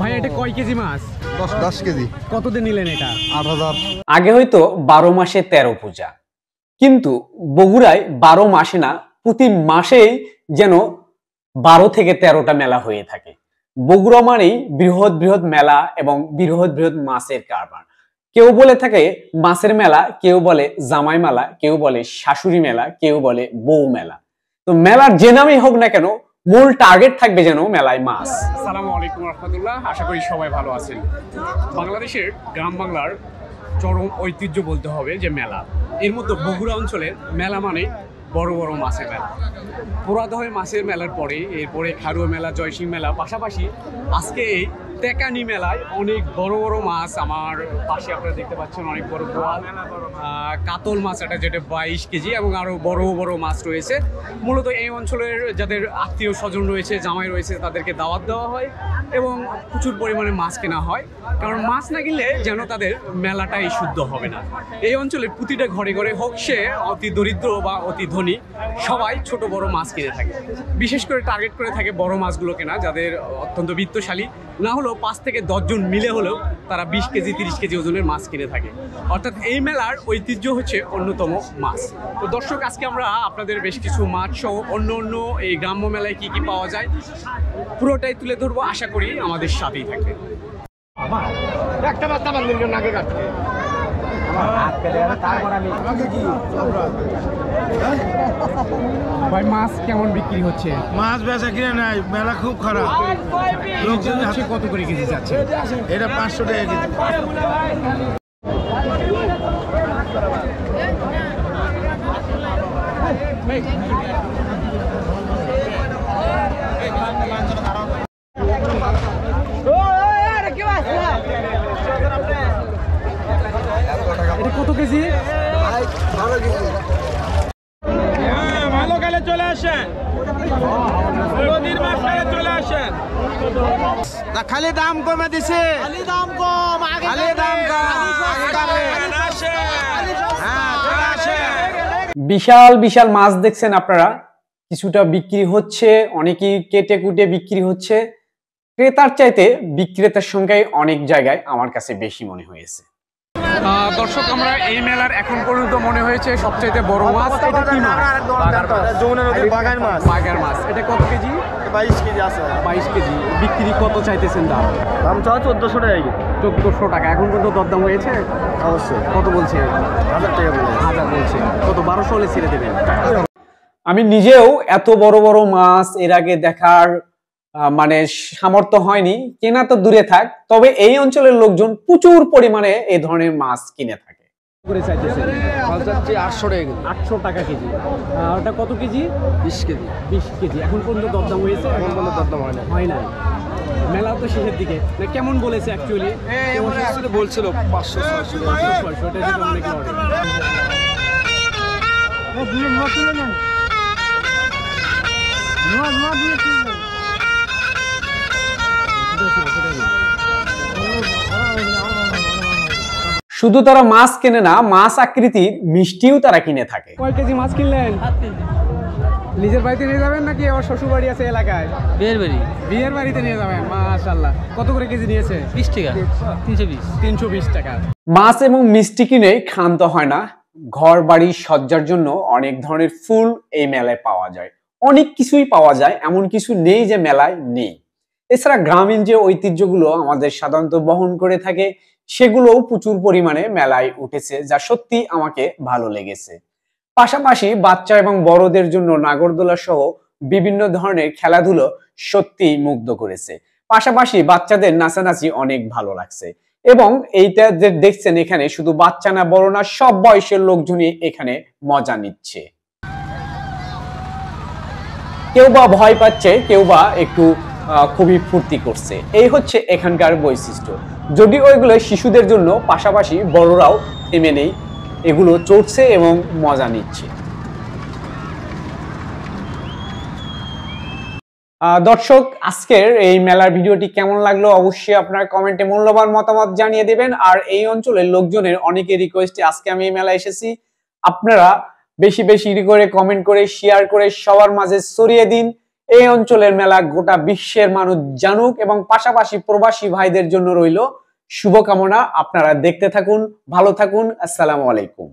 ভাই এটা কয় কেজি মাছ? 10 কেজি। কতদিন নিলেন এটা? 8000। আগে হয়তো 12 মাসে 13 পূজা, কিন্তু বগুড়ায় 12 মাসে না, প্রতি মাসেই যেন 12 থেকে 13টা মেলা হয়ে থাকে। বগুড়া মানেই বৃহৎ বৃহৎ মেলা এবং বৃহৎ বৃহৎ মাছের কারবার। কেউ বলে থাকে মাছের মেলা, কেউ বলে জামাই মেলা, কেউ বলে শাশুড়ি মেলা, কেউ বলে বউ মেলা। তো মেলার যে নামই হোক না কেন, মূল টার্গেট থাকবে যেন মেলায় মাছ। আসসালামু আলাইকুম রাহমাতুল্লাহ, আশা করি সবাই ভালো আছেন। বাংলাদেশের গ্রাম বাংলার চরম ঐতিহ্য বলতে হবে যে মেলা। এর মধ্যে বগুড়া অঞ্চলের মেলা মানে বড় বড় মাছের মেলা। পুরাদহে মাছের মেলার পরে এরপরে খারুয়া মেলা, জয়সিং মেলা, পাশাপাশি আজকে এই টেকানি মেলায় অনেক বড় বড় মাছ। আমার পাশে আপনারা দেখতে পাচ্ছেন অনেক বড় বোয়াল, কাতল মাছ এটা, যেটা 22 কেজি, এবং আরও বড় বড় মাছ রয়েছে। মূলত এই অঞ্চলের যাদের আত্মীয় স্বজন রয়েছে, জামাই রয়েছে, তাদেরকে দাওয়াত দেওয়া হয় এবং প্রচুর পরিমাণে মাছ কেনা হয়, কারণ মাছ না কিনলে যেন তাদের মেলাটাই শুদ্ধ হবে না। এই অঞ্চলের প্রতিটা ঘরে ঘরে হোক সে অতি দরিদ্র বা অতি ধনী, সবাই ছোট বড় মাছ কিনে থাকে। বিশেষ করে টার্গেট করে থাকে বড় মাছগুলো কেনা, যাদের অত্যন্ত বিত্তশালী, না হলেও 5 থেকে 10 জন মিলে হলেও তারা 20 কেজি 30 কেজি ওজনের মাছ কিনে থাকে। অর্থাৎ এই মেলার ঐতিহ্য হচ্ছে অন্যতম মাছ। তো দর্শক, আজকে আমরা আপনাদের বেশ কিছু মাছ সহ অন্য অন্য এই গ্রাম্য মেলায় কি কি পাওয়া যায় পুরোটাই তুলে ধরবো। আশা করি আমাদের সাথেই থাকবে। ভাই মাছ কেমন বিক্রি হচ্ছে? মাছ বেচা কিনে নাই, মেলা খুব খারাপ। লোকজন কত করে কেজি যাচ্ছে? এটা 500 টাকা কেজি। এটা কত কেজি? ভালো কালে চলে আসেন, নদীর মাঝখানে চলে আসেন। খালি দাম কমে দিছে, খালি দাম কম, খালি দাম কম। বিশাল বিশাল মাছ দেখছেন আপনারা, কিছুটা বিক্রি হচ্ছে, অনেকেই কেটে কুটে বিক্রি হচ্ছে। ক্রেতার চাইতে বিক্রেতার সংখ্যায় অনেক জায়গায় আমার কাছে বেশি মনে হয়েছে। দর্শক, আমরা এই মেলার এখন পর্যন্ত মনে হয়েছে সবচাইতে বড় মাছ। এটা কি মাছ? যমুনা নদীর বাগান মাছ। বাগার মাছ। এটা কত কেজি? 22 কেজি আছে। 22 কেজি। বিক্রি কত চাইতেছেন দাম? দাম চাও 1400 টাকা কেজি। 1400 টাকা। এখন পর্যন্ত দরদাম হয়েছে? অবশ্যই। কত বলছে? 1000 টাকা বলে। 1000 বলছে। কত? 1200 হলে ছেড়ে দেবেন? আমি নিজেও এত বড় বড় মাছ এর আগে দেখার মানে সামর্থ্য হয়নি, কেনা তো দূরে থাক, তবে এই অঞ্চলের লোকজন প্রচুর পরিমাণে এই ধরনের মাছ কিনে থাকে। করে চাইতেছেন? 800 টাকা কেজি। 800 টাকা কেজি। ওটা কত কেজি? 20 কেজি। 20 কেজি। এখন পর্যন্ত দরদাম হয়েছে? এখন পর্যন্ত দরদাম হয় না। হয় না। মেলা তো শেষের দিকে। না কেমন বলেছে অ্যাকচুয়ালি? বলছিল 500 600 এটা যেটা অনেক লড়ে। শুধু তারা মাছ কেনে না, মাছ আকৃতির মিষ্টিও তারা কিনে থাকে। কয় কেজি মাছ কিনলেন? নিজের বাড়িতে নিয়ে যাবেন নাকি আমার শ্বশুর বাড়ি আছে এলাকায়? বিয়ের বাড়ি। বিয়ের বাড়িতে নিয়ে যাবেন। মাশাআল্লাহ। কত করে কেজি নিয়েছে? 20 টাকা। 320। 320 টাকা। মাছ এবং মিষ্টি কিনে ক্ষান্ত হয় না। ঘর বাড়ি সজ্জার জন্য অনেক ধরনের ফুল এই মেলায় পাওয়া যায়। অনেক কিছুই পাওয়া যায়, এমন কিছু নেই যে মেলায় নেই। এছাড়া গ্রামীণ যে ঐতিহ্যগুলো আমাদের সাধারণত বহন করে থাকে, সেগুলোও প্রচুর পরিমাণে মেলায় উঠেছে, যা সত্যি আমাকে ভালো লেগেছে। পাশাপাশি বাচ্চা এবং বড়দের জন্য নাগরদোলা সহ বিভিন্ন ধরনের খেলাধুলো সত্যি মুগ্ধ করেছে। পাশাপাশি বাচ্চাদের নাচানাচি অনেক ভালো লাগছে। এবং এইটা যে দেখছেন এখানে শুধু বাচ্চা না, বড় না, সব বয়সের লোকজনই এখানে মজা নিচ্ছে। কেউ বা ভয় পাচ্ছে, কেউ বা একটু খুবই ফুর্তি করছে। এই হচ্ছে এখানকার বৈশিষ্ট্য। যদিও এগুলো শিশুদের জন্য, পাশাপাশি বড়রাও থেমে নেই, এগুলো চড়ছে এবং মজা নিচ্ছে। দর্শক, আজকের এই মেলার ভিডিওটি কেমন লাগলো অবশ্যই আপনার কমেন্টে মূল্যবান মতামত জানিয়ে দেবেন। আর এই অঞ্চলের লোকজনের অনেকের রিকোয়েস্টে আজকে আমি এই মেলায় এসেছি। আপনারা বেশি বেশি করে কমেন্ট করে শেয়ার করে সবার মাঝে ছড়িয়ে দিন এই অঞ্চলের মেলা গোটা বিশ্বের মানুষ জানুক এবং পাশাপাশি প্রবাসী ভাইদের জন্য রইল শুভকামনা। আপনারা দেখতে থাকুন, ভালো থাকুন। আসসালামু আলাইকুম।